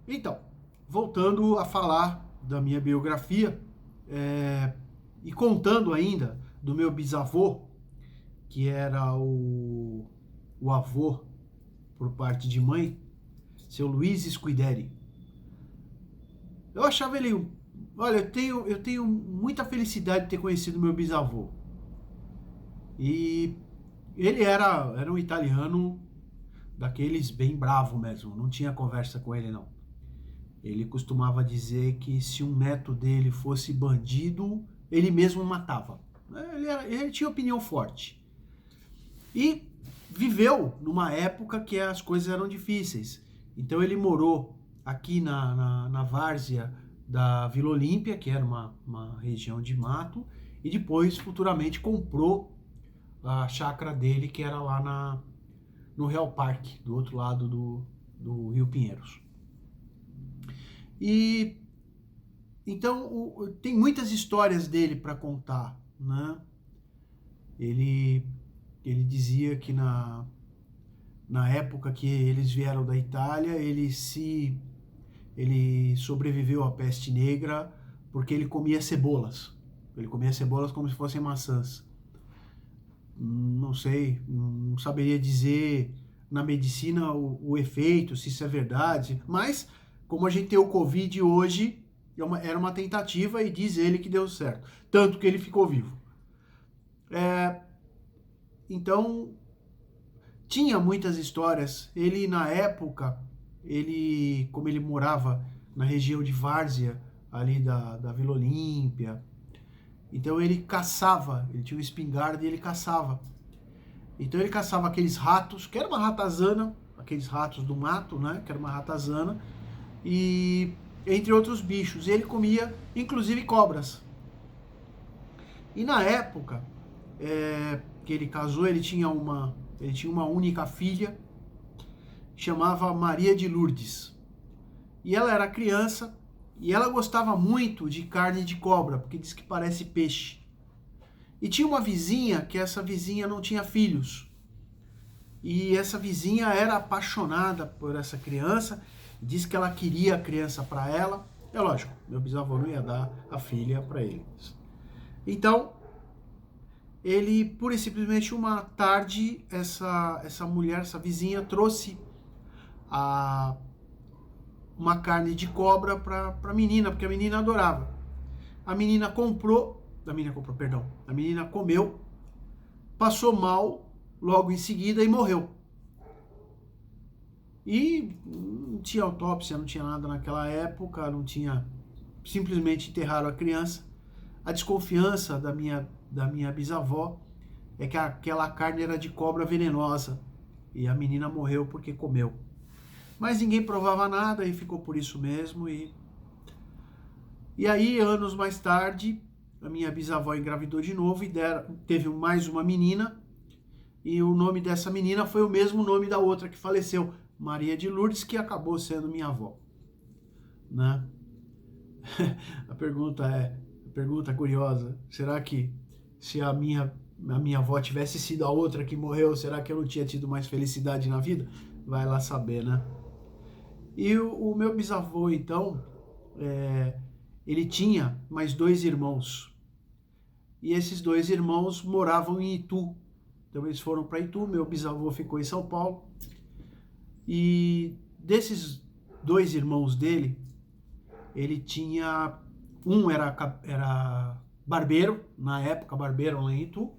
Então, voltando a falar da minha biografia, e contando ainda do meu bisavô, que era o avô por parte de mãe, seu Luiz Scuideri. Eu achava ele. Olha, eu tenho muita felicidade de ter conhecido meu bisavô. E ele era um italiano daqueles bem bravo mesmo, não tinha conversa com ele não. Ele costumava dizer que se um neto dele fosse bandido, ele mesmo matava. Ele tinha opinião forte. E viveu numa época que as coisas eram difíceis. Então ele morou aqui na várzea da Vila Olímpia, que era uma região de mato, e depois futuramente comprou a chácara dele, que era lá no Real Parque, do outro lado do Rio Pinheiros. E então tem muitas histórias dele para contar, né? Ele, ele dizia que na época que eles vieram da Itália, ele sobreviveu à peste negra porque ele comia cebolas. Ele comia cebolas como se fossem maçãs. Não sei, não saberia dizer na medicina o efeito, se isso é verdade, mas como a gente tem o Covid hoje, era uma tentativa e diz ele que deu certo. Tanto que ele ficou vivo. Então, tinha muitas histórias. Ele, na época, como ele morava na região de Várzea, ali da Vila Olímpia, então ele caçava, ele tinha uma espingarda e ele caçava. Então ele caçava aqueles ratos, que era uma ratazana, aqueles ratos do mato, né? Que era uma ratazana, e entre outros bichos. E ele comia, inclusive, cobras. E na época que ele casou, ele tinha uma única filha, chamava Maria de Lourdes. E ela era criança e ela gostava muito de carne de cobra, porque diz que parece peixe. E tinha uma vizinha, que essa vizinha não tinha filhos. E essa vizinha era apaixonada por essa criança, disse que ela queria a criança para ela. É lógico, meu bisavô não ia dar a filha para eles. Então, ele, pura e simplesmente, uma tarde, essa mulher, essa vizinha, trouxe a, uma carne de cobra para a menina, porque a menina adorava. A menina comeu, passou mal logo em seguida e morreu. E não tinha autópsia, não tinha nada naquela época, não tinha. Simplesmente enterraram a criança. A desconfiança da minha bisavó é que aquela carne era de cobra venenosa e a menina morreu porque comeu. Mas ninguém provava nada e ficou por isso mesmo. E aí, anos mais tarde, a minha bisavó engravidou de novo e teve mais uma menina. E o nome dessa menina foi o mesmo nome da outra que faleceu, Maria de Lourdes, que acabou sendo minha avó. Né? A pergunta curiosa, será que se a minha avó tivesse sido a outra que morreu, será que eu não tinha tido mais felicidade na vida? Vai lá saber, né? E o meu bisavô, então, ele tinha mais dois irmãos. E esses dois irmãos moravam em Itu. Então eles foram para Itu, meu bisavô ficou em São Paulo. E desses dois irmãos dele, ele tinha... Um era barbeiro, na época barbeiro lá em Itu.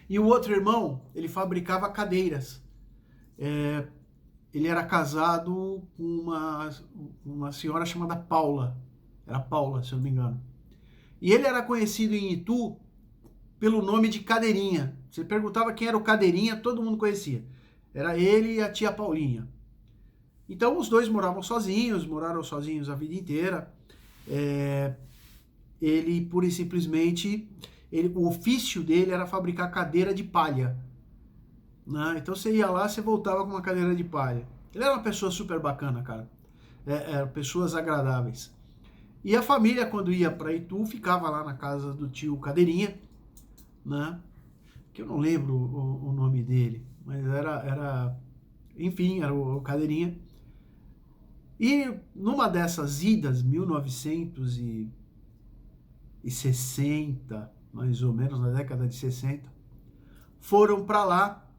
E o outro irmão, ele fabricava cadeiras. Ele era casado com uma senhora chamada Paula. Era Paula, se eu não me engano. E ele era conhecido em Itu pelo nome de Cadeirinha. Você perguntava quem era o Cadeirinha, todo mundo conhecia. Era ele e a tia Paulinha. Então os dois moraram sozinhos a vida inteira. Ele, pura e simplesmente, o ofício dele era fabricar cadeira de palha. Né? Então você ia lá, você voltava com uma cadeira de palha. Ele era uma pessoa super bacana, cara. Eram pessoas agradáveis. E a família, quando ia para Itu, ficava lá na casa do tio Cadeirinha, né? Que eu não lembro o nome dele, mas enfim, era o Cadeirinha. E numa dessas idas, 1960, mais ou menos, na década de 60, foram para lá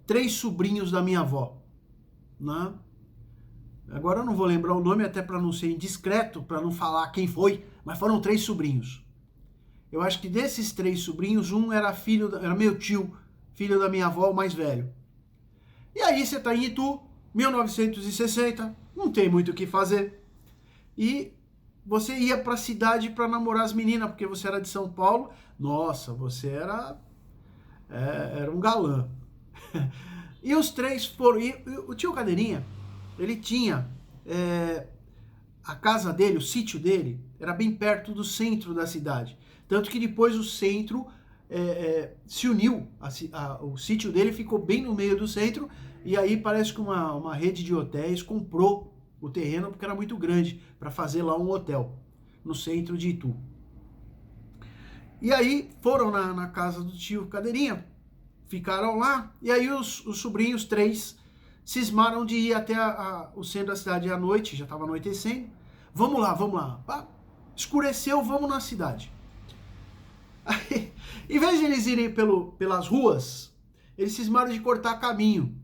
3 sobrinhos da minha avó, né? Agora eu não vou lembrar o nome, até para não ser indiscreto, para não falar quem foi, mas foram 3 sobrinhos. Eu acho que desses 3 sobrinhos, um era era meu tio, filho da minha avó, o mais velho. E aí você tá em Itu, 1960, não tem muito o que fazer. E você ia pra cidade para namorar as meninas, porque você era de São Paulo. Nossa, você era um galã. E os 3 foram... E o tio Cadeirinha, ele tinha... a casa dele, o sítio dele, era bem perto do centro da cidade. Tanto que depois o centro se uniu. O sítio dele ficou bem no meio do centro. E aí parece que uma rede de hotéis comprou o terreno porque era muito grande para fazer lá um hotel no centro de Itu. E aí foram na casa do tio Cadeirinha, ficaram lá, e aí os sobrinhos 3 cismaram de ir até o centro da cidade à noite, já estava anoitecendo. Vamos lá. Escureceu, vamos na cidade. Aí, em vez de eles irem pelas ruas, eles cismaram de cortar caminho.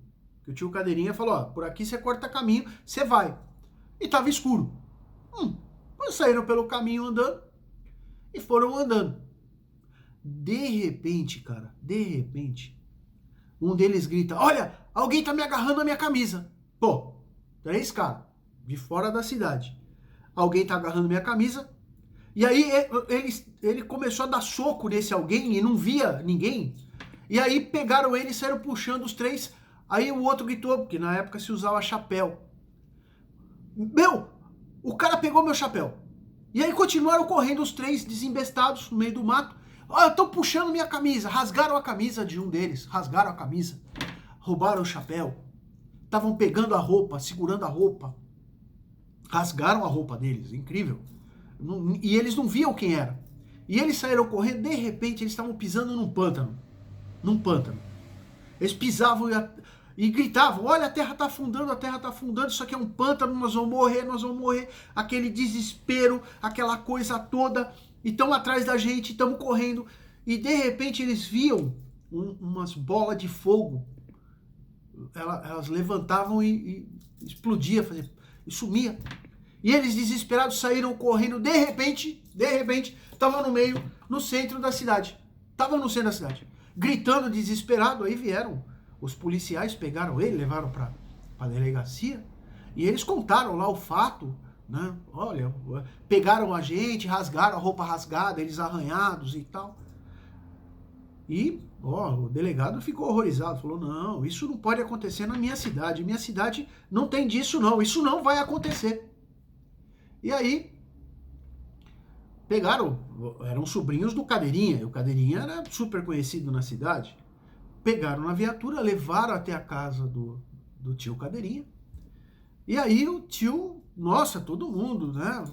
O tio Cadeirinha falou, ó, por aqui você corta caminho, você vai. E tava escuro. Eles saíram pelo caminho andando e foram andando. De repente, um deles grita, olha, alguém tá me agarrando na minha camisa. Pô, 3 caras de fora da cidade. Alguém tá agarrando minha camisa. E aí ele começou a dar soco nesse alguém e não via ninguém. E aí pegaram ele e saíram puxando os 3. Aí o outro gritou, porque na época se usava chapéu. O cara pegou meu chapéu. E aí continuaram correndo os 3 desembestados no meio do mato. Estão puxando minha camisa. Rasgaram a camisa de um deles. Rasgaram a camisa. Roubaram o chapéu. Estavam pegando a roupa, segurando a roupa. Rasgaram a roupa deles. Incrível. E eles não viam quem era. E eles saíram correndo. De repente eles estavam pisando num pântano. Eles pisavam e gritavam, olha, a terra tá afundando, isso aqui é um pântano, nós vamos morrer. Aquele desespero, aquela coisa toda. E estão atrás da gente, estamos correndo. E de repente eles viam umas bolas de fogo. Elas levantavam e explodia, e sumia. E eles desesperados saíram correndo. De repente, estavam no centro da cidade. Gritando desesperado, aí vieram os policiais, pegaram ele, levaram para a delegacia, e eles contaram lá o fato, né? Olha, pegaram a gente, rasgaram a roupa rasgada, eles arranhados e tal. E o delegado ficou horrorizado, falou, não, isso não pode acontecer na minha cidade não tem disso não, isso não vai acontecer. E aí, pegaram, eram sobrinhos do Cadeirinha, e o Cadeirinha era super conhecido na cidade. Pegaram na viatura, levaram até a casa do tio Cadeirinha. E aí o tio, nossa, todo mundo, né?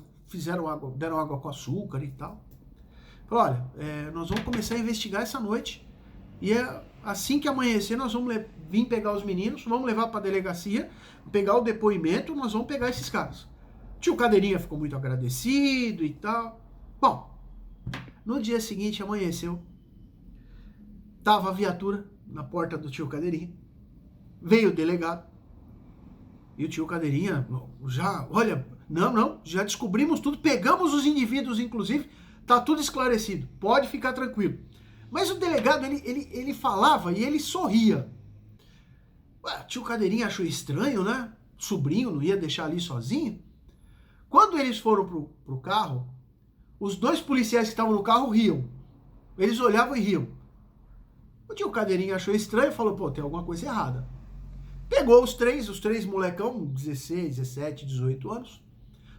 Deram água com açúcar e tal. Falou, olha, nós vamos começar a investigar essa noite. E assim que amanhecer, nós vamos vir pegar os meninos, vamos levar para a delegacia, pegar o depoimento, nós vamos pegar esses caras. O tio Cadeirinha ficou muito agradecido e tal. Bom, no dia seguinte amanheceu. Tava a viatura na porta do tio Cadeirinha. Veio o delegado. E o tio Cadeirinha já descobrimos tudo, pegamos os indivíduos, inclusive, tá tudo esclarecido, pode ficar tranquilo. Mas o delegado, ele falava e ele sorria. O tio Cadeirinha achou estranho, né? Sobrinho não ia deixar ali sozinho. Quando eles foram pro carro, os 2 policiais que estavam no carro riam. Eles olhavam e riam. O tio Cadeirinha achou estranho e falou, pô, tem alguma coisa errada. Pegou os três molecão, 16, 17, 18 anos,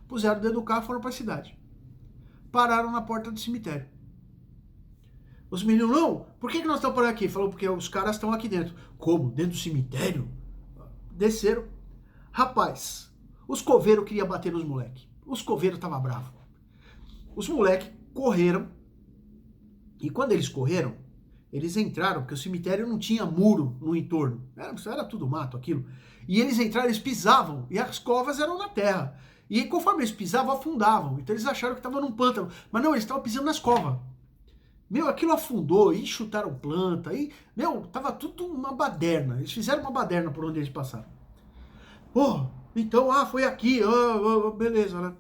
puseram dentro do carro e foram pra cidade. Pararam na porta do cemitério. Os meninos, não, por que nós estamos por aqui? Falou, porque os caras estão aqui dentro. Como? Dentro do cemitério? Desceram. Rapaz, os coveiros queriam bater nos moleques. Os coveiros estavam bravos. Os moleques correram. E quando eles correram, Eles entraram, porque o cemitério não tinha muro no entorno. Era tudo mato aquilo. E eles entraram, eles pisavam, e as covas eram na terra. E conforme eles pisavam, afundavam. Então eles acharam que estavam num pântano. Mas não, eles estavam pisando nas covas. Meu, aquilo afundou, e chutaram planta, e, meu, tava tudo uma baderna. Eles fizeram uma baderna por onde eles passaram. Pô, então, foi aqui, beleza, né?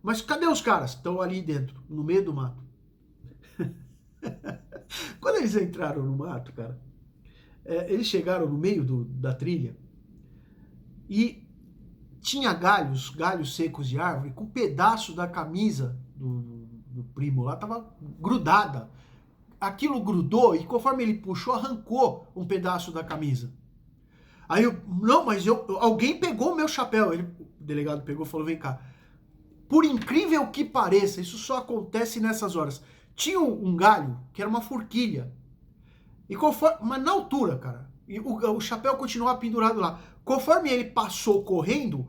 Mas cadê os caras? Estão ali dentro, no meio do mato. Quando eles entraram no mato, cara, eles chegaram no meio da trilha e tinha galhos secos de árvore, com um pedaço da camisa do primo lá, tava grudada. Aquilo grudou e conforme ele puxou, arrancou um pedaço da camisa. Aí não, mas alguém pegou o meu chapéu. O delegado pegou e falou, vem cá. Por incrível que pareça, isso só acontece nessas horas. Tinha um galho que era uma forquilha. Mas na altura, cara, e o chapéu continuava pendurado lá. Conforme ele passou correndo,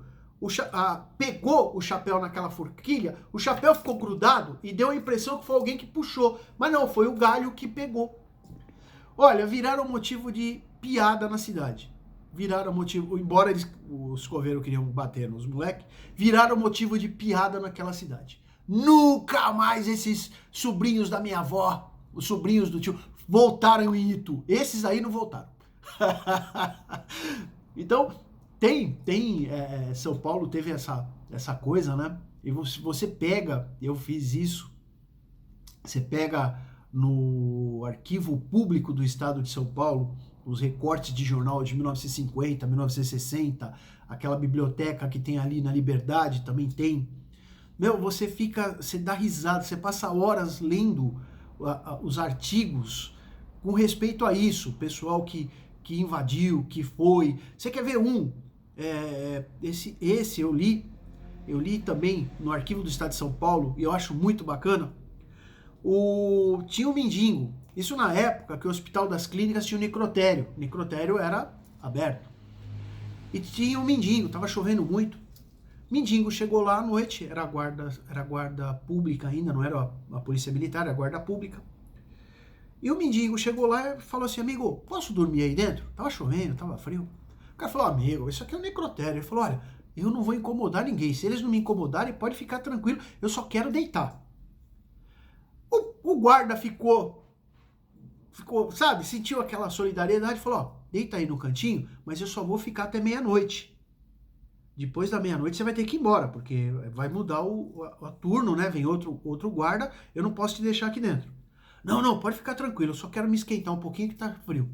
pegou o chapéu naquela forquilha, o chapéu ficou grudado e deu a impressão que foi alguém que puxou. Mas não, foi o galho que pegou. Olha, viraram motivo de piada na cidade. Viraram motivo, embora os coveiros queriam bater nos moleques, viraram motivo de piada naquela cidade. Nunca mais esses sobrinhos da minha avó, os sobrinhos do tio, voltaram em Itu. Esses aí não voltaram. Então, São Paulo teve essa coisa, né? E você pega, eu fiz isso, você pega no arquivo público do estado de São Paulo, os recortes de jornal de 1950, 1960, aquela biblioteca que tem ali na Liberdade também tem. Meu, você dá risada, você passa horas lendo os artigos com respeito a isso, pessoal que invadiu, que foi. Você quer ver um? Esse eu li também no arquivo do estado de São Paulo, e eu acho muito bacana. Tinha um mendigo. Isso na época que o Hospital das Clínicas tinha um necrotério. O necrotério era aberto. E tinha um mendigo, tava chovendo muito. Mendigo chegou lá à noite, era guarda pública ainda, não era a polícia militar, era a guarda pública. E o mendigo chegou lá e falou assim, amigo, posso dormir aí dentro? Tava chovendo, tava frio. O cara falou, amigo, isso aqui é um necrotério. Ele falou, olha, eu não vou incomodar ninguém. Se eles não me incomodarem, pode ficar tranquilo, eu só quero deitar. O guarda ficou, sabe, sentiu aquela solidariedade e falou, ó, deita aí no cantinho, mas eu só vou ficar até meia-noite. Depois da meia-noite você vai ter que ir embora, porque vai mudar o turno, né? Vem outro guarda, eu não posso te deixar aqui dentro. Não, pode ficar tranquilo, eu só quero me esquentar um pouquinho que tá frio.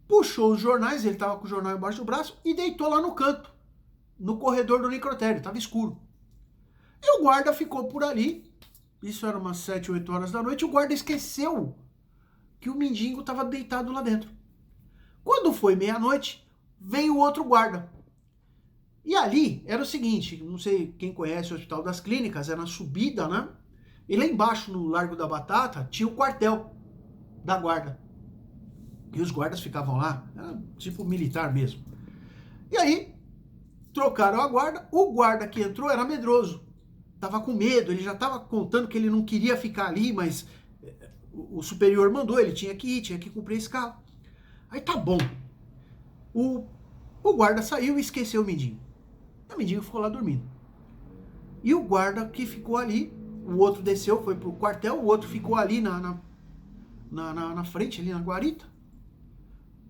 Puxou os jornais, ele tava com o jornal embaixo do braço e deitou lá no canto, no corredor do necrotério, tava escuro. E o guarda ficou por ali, isso era umas 7, 8 horas da noite, o guarda esqueceu que o mendigo tava deitado lá dentro. Quando foi meia-noite, veio o outro guarda. E ali era o seguinte, não sei quem conhece o Hospital das Clínicas, era na subida, né? E lá embaixo, no Largo da Batata, tinha o quartel da guarda. E os guardas ficavam lá, era tipo militar mesmo. E aí, trocaram a guarda, o guarda que entrou era medroso. Tava com medo, ele já tava contando que ele não queria ficar ali, mas o superior mandou, ele tinha que ir, tinha que cumprir a escala. Aí tá bom. O guarda saiu e esqueceu o mendigo. O mendigo ficou lá dormindo. E o guarda que ficou ali, o outro desceu, foi pro quartel, o outro ficou ali na frente, ali na guarita.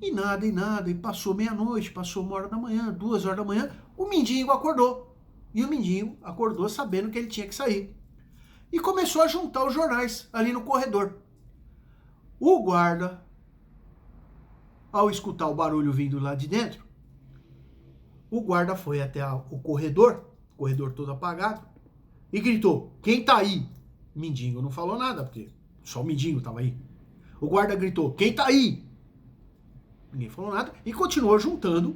E nada, e passou meia-noite, passou 1 hora da manhã, 2 horas da manhã, o mendigo acordou. E o mendigo acordou sabendo que ele tinha que sair. E começou a juntar os jornais ali no corredor. O guarda, ao escutar o barulho vindo lá de dentro, o guarda foi até o corredor todo apagado, e gritou, quem tá aí? O mendigo não falou nada, porque só o mendigo tava aí. O guarda gritou, quem tá aí? Ninguém falou nada, e continuou juntando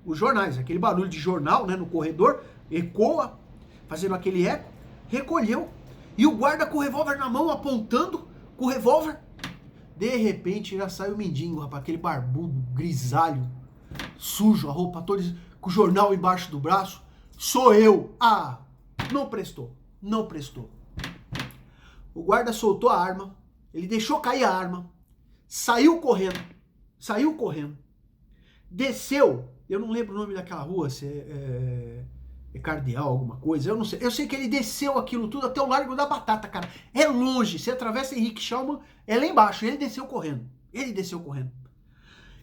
os jornais. Aquele barulho de jornal, né, no corredor, ecoa, fazendo aquele eco, recolheu, e o guarda com o revólver na mão, apontando com o revólver. De repente, já sai o mendigo, rapaz, aquele barbudo, grisalho, sujo, a roupa toda, com o jornal embaixo do braço. Sou eu. Ah, não prestou. O guarda soltou a arma, ele deixou cair a arma, saiu correndo, desceu, eu não lembro o nome daquela rua, se é Cardeal, alguma coisa, eu não sei. Eu sei que ele desceu aquilo tudo até o Largo da Batata, cara. É longe, você atravessa Henrique Schaumann, é lá embaixo. Ele desceu correndo.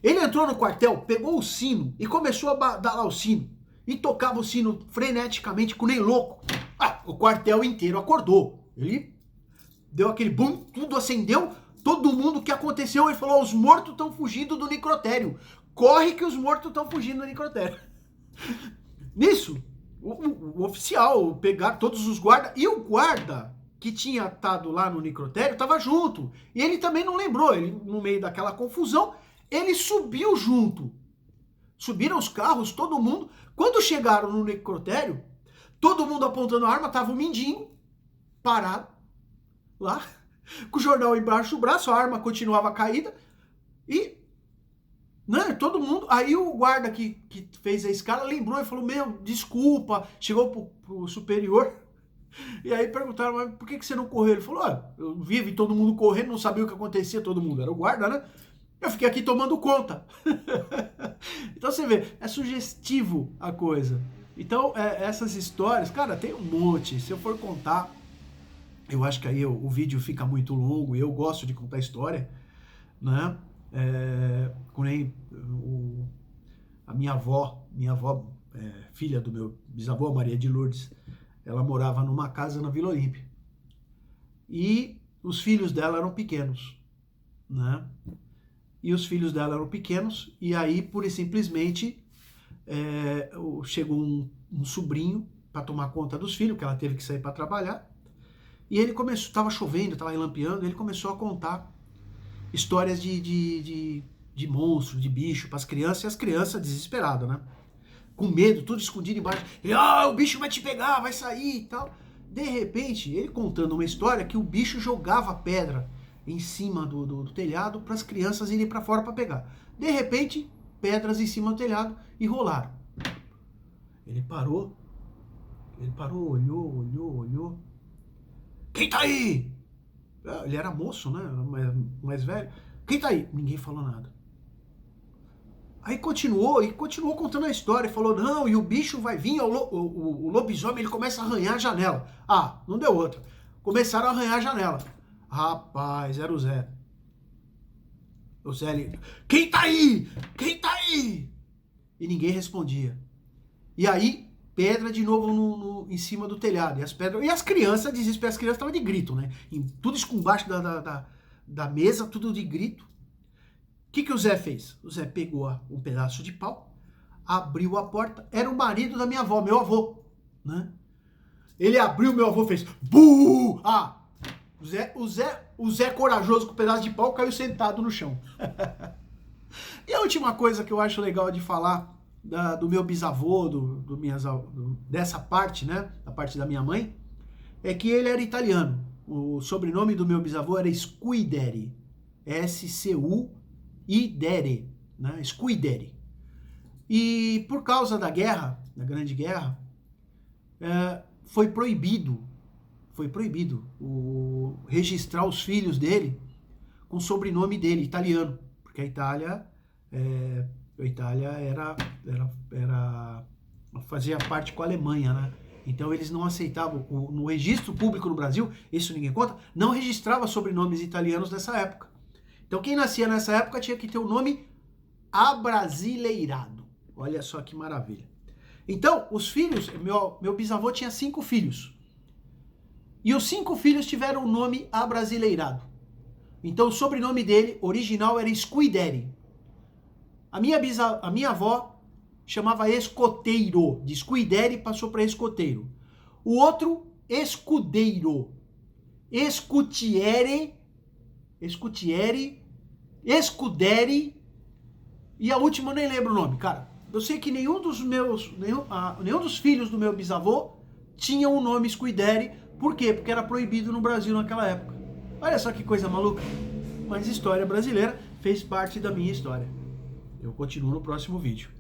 Ele entrou no quartel, pegou o sino e começou a badar lá o sino. E tocava o sino freneticamente, com nem louco. Ah, o quartel inteiro acordou. Ele deu aquele bum, tudo acendeu. Todo mundo, o que aconteceu? Ele falou, os mortos estão fugindo do necrotério. Corre que os mortos estão fugindo do necrotério. Nisso, o oficial, pegaram todos os guardas, e o guarda que tinha estado lá no necrotério estava junto. E ele também não lembrou, ele, no meio daquela confusão, ele subiu junto. Subiram os carros, todo mundo. Quando chegaram no necrotério, todo mundo apontando a arma, tava o Mindinho parado lá, com o jornal embaixo do braço, a arma continuava caída, e né, todo mundo, aí o guarda que fez a escala lembrou e falou, meu, desculpa, chegou pro superior, e aí perguntaram, mas por que você não correu? Ele falou, eu vi todo mundo correndo, não sabia o que acontecia, todo mundo era o guarda, né? Eu fiquei aqui tomando conta. Então você vê, é sugestivo a coisa. Então, essas histórias, cara, tem um monte, se eu for contar, eu acho que aí o vídeo fica muito longo, e eu gosto de contar história, né? A minha avó, filha do meu bisavô, Maria de Lourdes, ela morava numa casa na Vila Olímpia. E os filhos dela eram pequenos, né? E aí, pura e simplesmente, chegou um sobrinho para tomar conta dos filhos, que ela teve que sair para trabalhar. E ele começou, estava chovendo, estava relampeando, ele começou a contar histórias de monstro, de bicho para as crianças, e as crianças desesperadas, né? Com medo, tudo escondido embaixo. E, o bicho vai te pegar, vai sair e tal. De repente, ele contando uma história que o bicho jogava pedra em cima do telhado para as crianças irem para fora para pegar. De repente, pedras em cima do telhado e rolaram. Ele parou, olhou. Quem tá aí? Ele era moço, né? Mais velho. Quem tá aí? Ninguém falou nada. Aí continuou contando a história. Falou, não, e o bicho vai vir, o lobisomem, ele começa a arranhar a janela. Ah, não deu outra. Começaram a arranhar a janela. Rapaz, era o Zé. O Zé, ele, quem tá aí? Quem tá aí? E ninguém respondia. E aí, pedra de novo em cima do telhado. E as crianças, desesperadas, as crianças estavam de grito, né? Tudo isso embaixo da mesa, tudo de grito. O que o Zé fez? O Zé pegou um pedaço de pau, abriu a porta, era o marido da minha avó, meu avô, né? Ele abriu, meu avô fez buh! Ah! O Zé corajoso com o pedaço de pau caiu sentado no chão. E a última coisa que eu acho legal de falar do meu bisavô, dessa parte, né? Da parte da minha mãe, é que ele era italiano. O sobrenome do meu bisavô era Scuideri. S-C-U-I-D-E-R-I, né? Scuideri. E por causa da guerra, da Grande Guerra, foi proibido registrar os filhos dele com o sobrenome dele, italiano, porque a Itália fazia parte com a Alemanha, né? Então eles não aceitavam, no registro público no Brasil, isso ninguém conta, não registrava sobrenomes italianos nessa época. Então quem nascia nessa época tinha que ter o nome abrasileirado. Olha só que maravilha. Então, os filhos, meu bisavô tinha 5 filhos. E os 5 filhos tiveram o nome abrasileirado. Então o sobrenome dele, original, era Scuideri. A minha avó chamava Escoteiro. De Scuideri passou para Escoteiro. O outro, Escudeiro. Escutiere, Escuderi. E a última eu nem lembro o nome, cara. Eu sei que nenhum dos filhos do meu bisavô tinha o nome Scuideri. Por quê? Porque era proibido no Brasil naquela época. Olha só que coisa maluca. Mas história brasileira fez parte da minha história. Eu continuo no próximo vídeo.